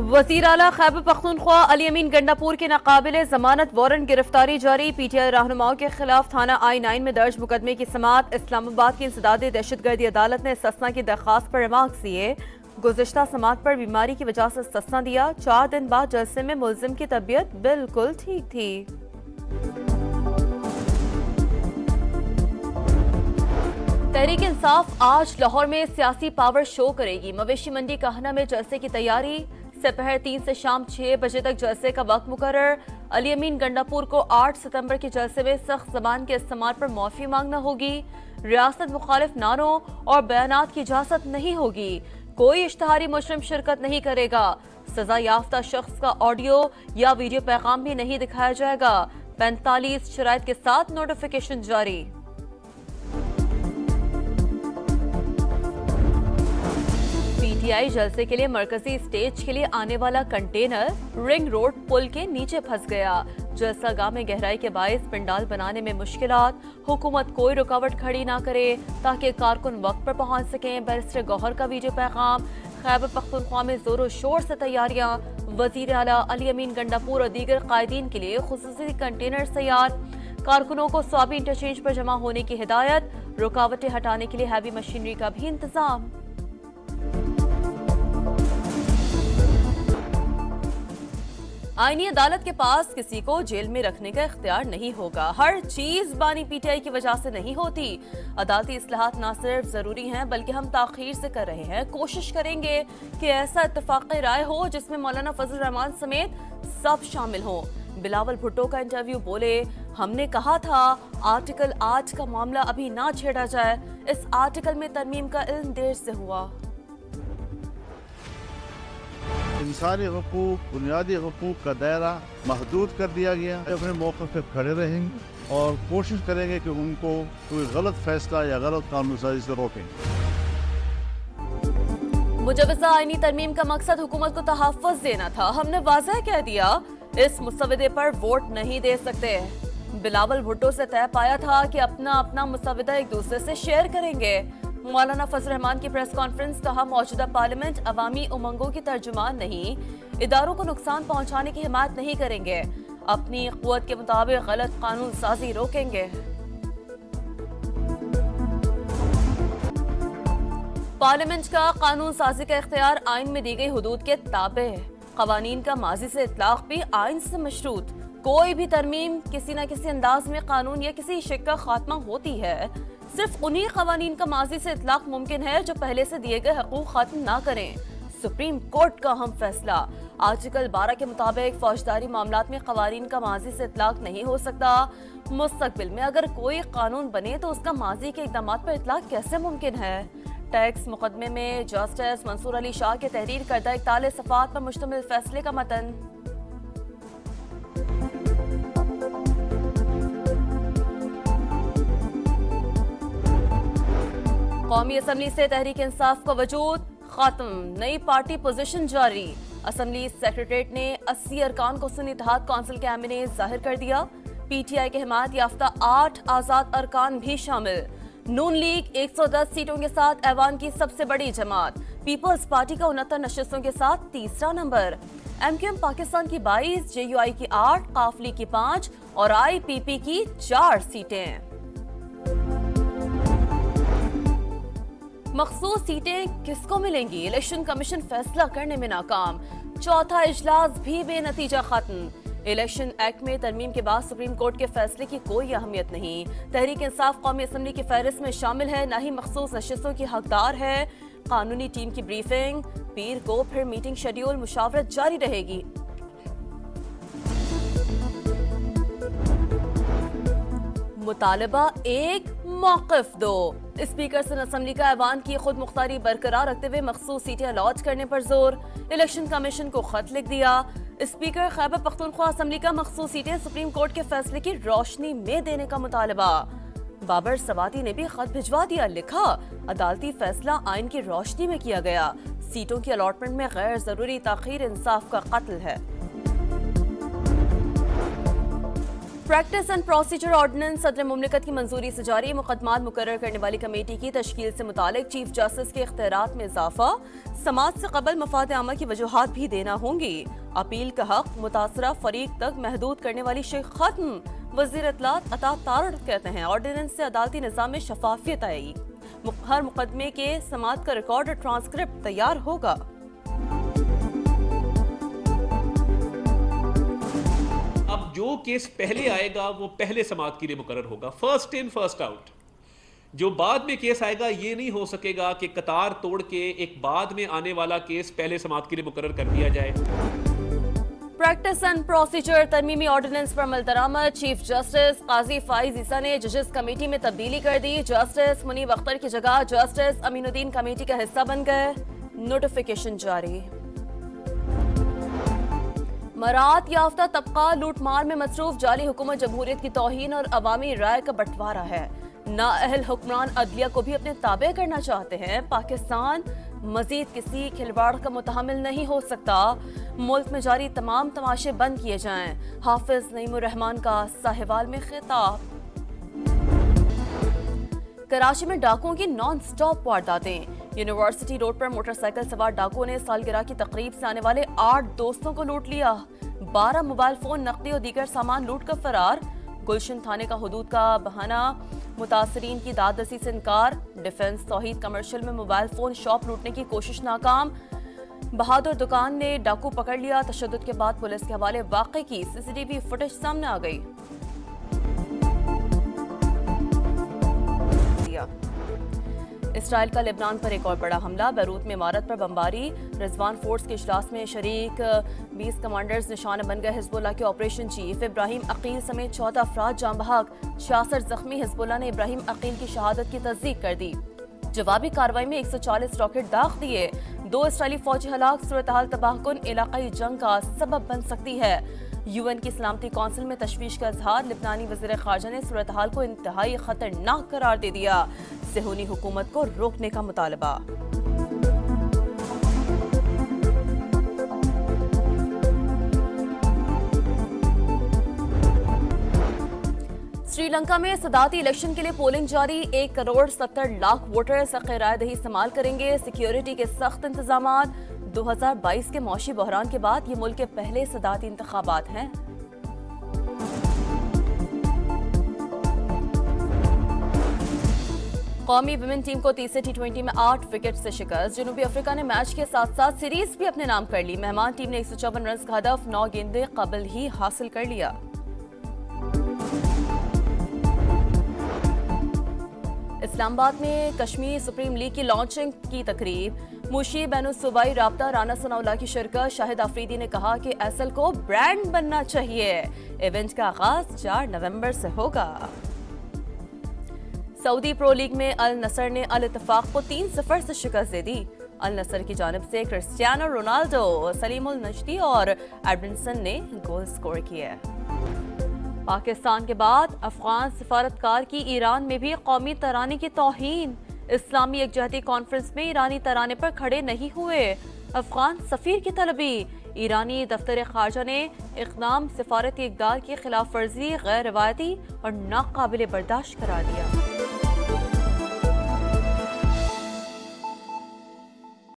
वज़ीर आला खैबर पख्तूनख्वा अली अमीन गंडापुर के नाकाबिले जमानत वारंट गिरफ्तारी जारी। पीटीआई रहनुमाओं के खिलाफ थाना I9 में दर्ज मुकदमे की समाअत। इस्लामाबाद की इंसदादी दहशतगर्दी अदालत ने सस्ना की दरखास्त पर रिमार्क्स दिए। गुज़िश्ता समाअत पर बीमारी की वजह से सस्ना दिया। 4 दिन बाद जलसे में मुल्जिम की तबीयत बिल्कुल ठीक थी। तहरीक इंसाफ आज लाहौर में सियासी पावर शो करेगी। मवेशी मंडी कहना में जलसे की तैयारी। दोपहर 3 से शाम 6 बजे तक जलसे का वक्त मुकर्रर। अली अमीन गंडापुर को 8 सितंबर के जलसे में सख्त ज़बान के इस्तेमाल पर माफी मांगना होगी। रियासत मुखालिफ नारों और बयानात की इजाजत नहीं होगी। कोई इश्तहारी मुजरिम शिरकत नहीं करेगा। सजा याफ्ता शख्स का ऑडियो या वीडियो पैगाम भी नहीं दिखाया जाएगा। 45 शराइत के साथ नोटिफिकेशन जारी। पीटीआई जलसे के लिए मरकजी स्टेज के लिए आने वाला कंटेनर रिंग रोड पुल के नीचे फंस गया। जलसा गाह में गहराई के बायस पंडाल बनाने में मुश्किलात। हुकूमत कोई रुकावट खड़ी ना करे ताकि कारकुन वक्त पर पहुंच सकें। बैरिस्टर गौहर का वीडियो पैगाम। खैबर पख्तूनख्वा में जोरों शोर से तैयारियां। वजीर आला अली अमीन गंडापुर और दीगर कायदीन के लिए खुसूसी कंटेनर तैयार। कारकुनों को स्वाबी इंटरचेंज पर जमा होने की हिदायत। रुकावटें हटाने के लिए हैवी मशीनरी का भी इंतजाम। आईनी अदालत के पास किसी को जेल में रखने का इख्तियार नहीं होगा। हर चीज बानी पीटीआई की वजह से नहीं होती। अदालती इस्लाहात न सिर्फ जरूरी हैं बल्कि हम ताखीर से कर रहे हैं। कोशिश करेंगे कि ऐसा इत्तफाक़ राय हो जिसमें मौलाना फजल रहमान समेत सब शामिल हों। बिलावल भुट्टो का इंटरव्यू। बोले, हमने कहा था आर्टिकल 8 का मामला अभी ना छेड़ा जाए। इस आर्टिकल में तरमीम का इल्म देर से हुआ। इंसानी हकूक, बुनियादी हकूक का दायरा महदूद कर दिया गया। अपने मौके पर खड़े रहेंगे और कोशिश करेंगे कि उनको कोई गलत फैसला या गलत कानून साजी से रोकें। मुजव्वज़ा आईनी तरमीम का मकसद हुकूमत को तहफ़्फ़ुज़ देना था। हमने वाज़ेह कह दिया इस मुसवदे पर वोट नहीं दे सकते। बिलावल भुट्टो से तय पाया था कि अपना मुसवदा एक दूसरे से शेयर करेंगे। मौलाना फजल रहमान की प्रेस कॉन्फ्रेंस। कहा, मौजूदा पार्लियामेंट अवामी उमंगों की तर्जुमान नहीं, इदारों को नुकसान पहुंचाने की हिमायत नहीं करेंगे। अपनी क़ुव्वत के मुताबिक गलत कानून साजी रोकेंगे। पार्लियामेंट का कानून साजी का इख्तियार आइन में दी गई हुदूद के ताबे है। कवानीन का माजी से इतलाक भी आइन से मशरूत। कोई भी तरमीम किसी न किसी अंदाज में कानून या किसी शिक का खात्मा होती है। सिर्फ उन्हीं कवानीन का माजी से इतलाक मुमकिन है जो पहले से दिए गए हकूक खत्म ना करें। सुप्रीम कोर्ट का अहम फैसला। आर्टिकल 12 के मुताबिक फौजदारी मामलात में कवानीन का माजी से इतलाक नहीं हो सकता। मुस्तकबिल में अगर कोई कानून बने तो उसका माजी के इक़दामात पर इतलाक कैसे मुमकिन है। टैक्स मुकदमे में जस्टिस मंसूर अली शाह के तहरीर करदा 41 सफ़ात पर मुश्तमिल फैसले का मतन। कौमी असम्बली से तहरीक इंसाफ का वजूद खत्म। नई पार्टी पोजीशन जारी। असम्बली सेक्रेटरीट ने 80 अरकान को सुन्नी इत्तेहाद कौंसिल के एमए ने जाहिर कर दिया। पीटीआई के हिमायत याफ्ता 8 आजाद अरकान भी शामिल। नून लीग 110 सीटों के साथ ऐवान की सबसे बड़ी जमात। पीपल्स पार्टी का 69 नशिस्तों के साथ तीसरा नंबर। एमक्यूएम पाकिस्तान की 22, जेयूआई की 8, काफली की 5 और आईपीपी की 4 सीटें। मखसूस सीटें किसको मिलेंगी? इलेक्शन कमीशन फैसला करने में नाकाम। चौथा इजलास भी बेनतीजा खत्म। इलेक्शन एक्ट में तरमीम के बाद सुप्रीम कोर्ट के फैसले की कोई अहमियत नहीं। तहरीक इंसाफ कौमी असम्बली की फहरिस्त में शामिल है, न ही मखसूस नशिस्तों की हकदार है। कानूनी टीम की ब्रीफिंग। पीर को फिर मीटिंग शेड्यूल, मुशावरत जारी रहेगी। मुतालबा एक, मौक़िफ दो। स्पीकर से असम्बली का ऐवान की खुद मुख्तारी बरकरार रखते हुए मखसूस सीटें अलॉट करने पर जोर। इलेक्शन कमीशन को खत लिख दिया। स्पीकर खैबर पख्तूनख्वा असम्बली का मखसूस सीटें सुप्रीम कोर्ट के फैसले की रोशनी में देने का मुतालबा। बाबर सवाती ने भी खत भिजवा दिया। लिखा, अदालती फैसला आइन की रोशनी में किया गया। सीटों की अलॉटमेंट में गैर जरूरी ताखीर इंसाफ का कत्ल है। प्रैक्टिस एंड प्रोसीजर ऑर्डिनेंस सदर मुमलिकत की मंजूरी से जारी। मुकदमात मुकर्रर करने वाली कमेटी की तश्कील से मुतालिक चीफ जस्टिस के इख्तियारात में इजाफा। समाअत से कबल मफाद आमा की वजूहात भी देना होंगी। अपील का हक मुतासरा फरीक तक महदूद करने वाली शेख खत्म। वजीर इत्तलात अता तारड़ कहते हैं ऑर्डिनेंस से अदालती निज़ाम में शफाफियत आएगी। हर मुकदमे के समाअत का रिकॉर्ड और ट्रांसक्रिप्ट तैयार होगा। अब जो केस पहले आएगा वो पहले समाअत के लिए मुकर्रर होगा, फर्स्ट इन फर्स्ट आउट। जो बाद में केस आएगा ये नहीं हो सकेगा कि कतार तोड़ के एक बाद में आने वाला केस पहले समाअत के लिए मुकर्रर कर दिया जाए। प्रैक्टिस एंड प्रोसीजर तरमीमी ऑर्डिनेंस पर अमल दरामद। चीफ जस्टिस काजी फाइज ईसा ने जजेस कमेटी में तब्दीली कर दी। जस्टिस मुनीब अख्तर की जगह जस्टिस अमीनुद्दीन कमेटी का हिस्सा बन गए। नोटिफिकेशन जारी। मरात याफ्ता तबका लूटमार में मसरूफ। जाली हुकूमत जमहूरियत की तौहीन और अवामी राय का बंटवारा है। नाअहल हुक्मरान अदलिया को भी अपने ताबे करना चाहते हैं। पाकिस्तान मजीद किसी खिलवाड़ का मुतहम्मिल नहीं हो सकता। मुल्क में जारी तमाम तमाशे बंद किए जाएं। हाफिज नईमुर रहमान का साहिवाल में खिताब। कराची में डाकुओं की नॉन स्टॉप वारदातें। यूनिवर्सिटी रोड पर मोटरसाइकिल सवार डाकुओं ने सालगिरह की तकरीब से आने वाले 8 दोस्तों को लूट लिया। 12 मोबाइल फोन, नकदी और दीगर सामान लूट कर फरार। गुलशन थाने का हुदूद का बहाना, मुतासरीन की दादरसी से इनकार। डिफेंस तौहीद कमर्शियल में मोबाइल फोन शॉप लूटने की कोशिश नाकाम। बहादुर दुकान ने डाकू पकड़ लिया। तशद्दुद के बाद पुलिस के हवाले वाक़े की सीसीटीवी फुटेज सामने आ गई। इसराइल का लेबनान पर एक और बड़ा हमला। बैरूत में इमारत पर बमबारी। रिजवान फोर्स के इजलास में शरीक 20 कमांडर्स निशाने बन गए। हिजबुल्लाह के ऑपरेशन चीफ इब्राहिम अकील समेत 14 अफराद जाम बहक, 66 जख्मी। हिजबुल्लाह ने इब्राहिम अकील की शहादत की तस्दीक कर दी। जवाबी कार्रवाई में 140 रॉकेट दाग दिए। 2 इसराइली फौजी हलाक। सूरत हाल तबाहकुन इलाकाई जंग का सबब बन सकती है। यूएन की सलामती कौंसिल में तशवीश का इजहार। लिबनानी वज़ीर ख़ारजा ने सूरत हाल को इंतहाई खतरनाक करार दे दिया। सेहूनी हुकूमत को रोकने का मुतालबा। श्रीलंका में सदाती इलेक्शन के लिए पोलिंग जारी। 1 करोड़ 70 लाख वोटर्स हक़ राय दही इस्तेमाल करेंगे। सिक्योरिटी के सख्त इंतजामात। 2022 के मौशी बहरान के बाद ये मुल्क के पहले सदाती इंतखाबात हैं। कौमी विमेन टीम को तीसरे T20 में 8 विकेट से शिकस्त। जनूबी अफ्रीका ने मैच के साथ साथ सीरीज भी अपने नाम कर ली। मेहमान टीम ने 154 रन का हदफ 9 गेंदें कबल ही हासिल कर लिया। इस्लामाबाद में कश्मीर सुप्रीम लीग की लॉन्चिंग की तकरीब। मुशी बैनुसूबाई राब्ता राना सनाउल्लाह की शिरकत। शाहिद आफरीदी ने कहा कि एसएल को ब्रांड बनना चाहिए। इवेंट का आगाज 4 नवंबर से होगा। सऊदी प्रो लीग में अल नसर ने अल इत्तेफाक को 3-0 से शिकस्त दे दी। अल नसर की जानिब से क्रिस्टियानो रोनाल्डो, सलीमुल नजदी और एडमिंसन ने गोल स्कोर किए। पाकिस्तान के बाद अफगान सिफारतकार की ईरान में भी कौमी तराने की तौहीन। इस्लामी यकजहती कॉन्फ्रेंस में ईरानी तराने पर खड़े नहीं हुए। अफगान सफीर की तलबी। ईरानी दफ्तर खारजा ने इक़दाम सिफारती इक़दार की खिलाफ वर्जी गैर रवायती और नाकाबिले बर्दाश्त करार दिया।